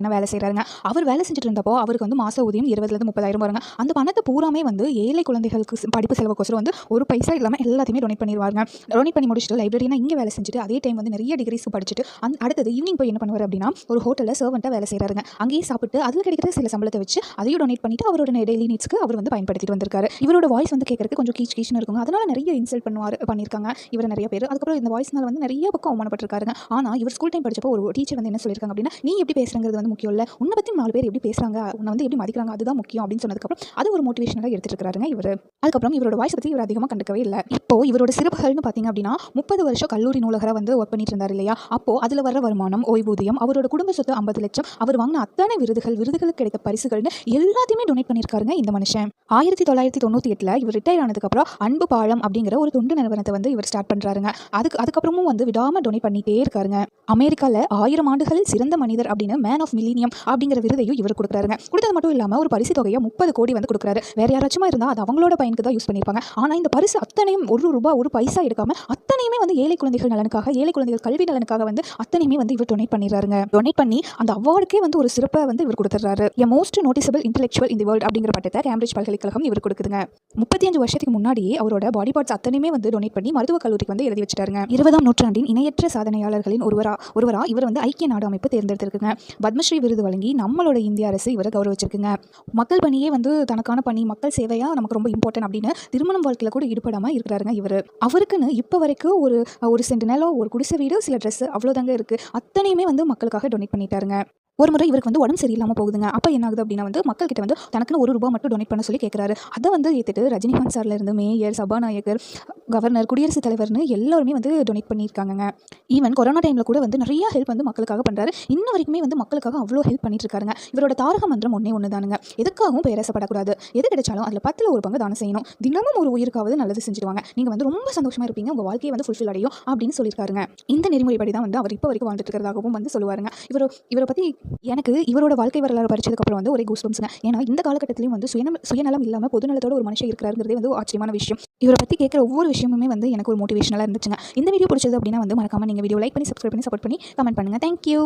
என்ன வேலை செய்கிறாருங்க. அவர் வேலை செஞ்சுட்டு இருந்தப்போ அவருக்கு வந்து மாத ஊதியம் 20,000 30,000 வருங்க. அந்த பணத்தை பூராமே வந்து ஏழை குழந்தைகளுக்கு படிப்பு செலவுக்கோசரம் வந்து ஒரு பைசா இல்லாமல் எல்லாத்தையுமே டொனேட் பண்ணிடுவாருங்க. டொனேட் பண்ணி முடிச்சுட்டு லைப்ரரினா இங்கே வேலை செஞ்சுட்டு அதே டைம் வந்து நிறைய டிகிரிஸ் படிச்சுட்டு அடுத்தது ஈவினிங் போய் என்ன பண்ணுவார் அப்படின்னா ஒரு ஹோட்டலில் சர்வெண்ட்டாக வேலை செய்கிறாருங்க. அங்கேயே சாப்பிட்டு அதில் கிடைக்கிற சில சம்பளத்தை வச்சு அதையும் டொனேட் பண்ணிட்டு அவரோட டெய்லி நீட்ஸ்க்கு அவர் வந்து பயன்படுத்திட்டு வந்திருக்காரு. இவரோட வாய்ஸ் வந்து கேட்கறதுக்கு கொஞ்சம் கீச்சுன்னு இருக்குங்க. அதனால நிறைய இன்சல்ட் பண்ணியிருக்காங்க இவர் நிறைய பேர். அதுக்கப்புறம் இந்த வாய்ஸ்னால வந்து நிறைய பக்கம் அவமானப்பட்டிருக்காருங்க. ஆனால் இவர் ஸ்கூல் டைம் படிச்சப்போ ஒரு டீச்சர் வந்து என்ன சொல்லியிருக்காங்க அப்படின்னா, நீ எப்படி பேசுறது வந்து முக்கியம் இல்லை, உன்னை பற்றி 4 பேர் எப்படி பேசுறாங்க, உன்னை வந்து எப்படி மதிக்கிறாங்க அதுதான் முக்கியம் அப்படின்னு சொன்னதுக்கப்புறம் அது ஒரு மோட்டிவேஷனலாக எடுத்துட்டு இருக்காருங்க இவர். அதுக்கப்புறம் இவரோட வாய்ஸ் பற்றி இவர் அதிகமாக கண்டுக்கவே இல்லை. இப்போ இவரோட சிறப்புகள்னு பார்த்தீங்க அப்படின்னா 30 வருஷம் கல்லூரி நூலகராக வந்து ஒர்க் பண்ணிட்டு இருந்தார் இல்லையா. அப்போ அதில் வர வருமானம், ஓய்வூதியம், அவரோட குடும்ப சொத்து 50 லட்சம், அவர் வாங்கின அத்தனை விருதுகளுக்கு கிடைத்த பரிசுகள்னு எல்லாத்தையுமே டொனேட் பண்ணியிருக்காருங்க இந்த மனுஷன். 1998 இவர் ரிட்டையர் ஆனதுக்கப்புறம் அன்பு பாலம் அப்படிங்கிற ஒரு தொண்டு நிறுவனத்தை வந்து இவர் ஸ்டார்ட் பண்ணுறாருங்க. அதுக்கப்புறமும் வந்து விடாமல் டொனேட் பண்ணிட்டே இருக்காருங்க. அமெரிக்காவில் 1000 ஆண்டுகளில் சிறந்த மனிதர் அப்படின்னு மேன் ஆஃப் மில்லினியம் அப்படிங்கிற விருதையும் இவர் கொடுக்குறாருங்க. கொடுத்தது மட்டும் இல்லாமல் ஒரு பரிசு தொகையை 30 கோடி வந்து கொடுக்குறாரு. வேற யாராச்சும் இருந்தால் அது அவங்களோட பயனுக்கு தான் யூஸ் பண்ணியிருப்பாங்க. ஆனால் இந்த பரிசு அத்தனையும் ₹1 ஒரு பைசா எடுக்காம அத்தனையுமே வந்து ஏழை குழந்தைகள் நலனுக்காக, ஏழை குழந்தைகள் கல்வி நலனுக்காக வந்து அத்தனையுமே வந்து இவர் டொனேட் பண்ணிடுறாருங்க. டொனேட் பண்ணி அந்த அவார்டுக்கே வந்து ஒரு சிறப்பை வந்து இவர் கொடுத்துறாரு. A most noticeable intellectual in the world அப்படிங்கிற பட்டத்தை கேம்பிரிட்ஜ் பல்கலைக்கழகம் இவர் கொடுக்குதுங்க. 35 வருஷத்துக்கு முன்னாடியே அவரோட பாடி பார்ட்ஸ் அத்தனையுமே வந்து டொனேட் பண்ணி மருத்துவக் கல்லூரிக்கு வந்து எழுதி வச்சிட்டாருங்க. 20ஆம் நூற்றாண்டின் இணையற்ற சாதனையாளர்களின் ஒருவரா இவர் வந்து ஐக்கிய நாடு அமைப்பு தேர்ந்தெடுத்திருக்குங்க. பத்மஸ்ரீ விருது வழங்கி நம்மளோட இந்திய அரசு இவரை கௌரவிச்சிருக்குங்க. மக்கள் பணியே வந்து தனக்கான பணி, மக்கள் சேவையா நமக்கு ரொம்ப இம்பார்ட்டன்ட் அப்படின்னு திருமணம் வாழ்க்கையில கூட ஈடுபடாம இருக்கிறாருங்க இவர். அவருக்குன்னு இப்போ வரைக்கும் ஒரு சென்ட் நிலம், ஒரு குடிசை வீடு, சில ட்ரெஸ் அவ்வளோதாங்க இருக்கு. அத்தனையுமே வந்து மக்களுக்காக டொனேட் பண்ணிட்டாருங்க. ஒரு முறை இவருக்கு வந்து உடம்பு சரியில்லாமல் போகுதுங்க. அப்போ என்ன ஆகுது அப்படின்னா வந்து மக்கள்கிட்ட வந்து தனக்குன்னு ₹1 மட்டும் டொனேட் பண்ண சொல்லி கேட்குறாரு. அதை வந்து ஏற்றுட்டு ரஜினிகாந்த் சார்ல இருந்து மேயர், சபாநாயகர், கவர்னர், குடியரசுத் தலைவர்னு எல்லாருமே வந்து டொனேட் பண்ணியிருக்காங்க. ஈவன் கொரோனா டைமில் கூட வந்து நிறைய ஹெல்ப் வந்து மக்களுக்காக பண்ணுறாரு. இன்ன வரைக்குமே வந்து மக்களுக்காக அவ்வளோ ஹெல்ப் பண்ணிட்டு இருக்காருங்க. இவரோட தாரக மந்திரம் ஒன்று தானுங்க, எதுக்காகவும் பேராசப்படக்கூடாது, எது கிடைச்சாலும் அதில் 10ல் 1 பங்கு தானம் செய்யணும், தினமும் ஒரு உயிருக்காவது நல்லது செஞ்சுடுவாங்க, நீங்கள் வந்து ரொம்ப சந்தோஷமாக இருப்பீங்க, உங்கள் வாழ்க்கையை வந்து ஃபுல்ஃபில் அடையும் அப்படின்னு சொல்லியிருக்காருங்க. இந்த நெறிமுறைப்படி தான் வந்து அவர் இப்போ வரைக்கும் வாழ்ந்துட்டு இருக்கிறதாகவும் வந்து சொல்லுவாருங்க. இவரை பற்றி எனக்கு இவரோட வாழ்க்கை வரலாறு படிச்சதுக்கப்புறம் வந்து ஒரே கூஸ்பம்ஸ்ங்க. ஏன்னா இந்த காலகட்டத்திலையும் வந்து சுயநலம் இல்லாமல் பொதுநலத்தோட ஒரு மனுஷன் இருக்கிறாருங்கிறதே வந்து ஆச்சரியமான விஷயம். இவரை பற்றி கேட்குற ஒவ்வொரு விஷயமுமே வந்து எனக்கு ஒரு மோட்டிவேஷனலாக இருந்துச்சுங்க. இந்த வீடியோ பிடிச்சது அப்படின்னா வந்து மறக்காம நீங்கள் வீடியோ லைக் பண்ணி, சப்ஸ்கிரைப் பண்ணி, சப்போர்ட் பண்ணி கமெண்ட் பண்ணுங்கள். தேங்க்யூ.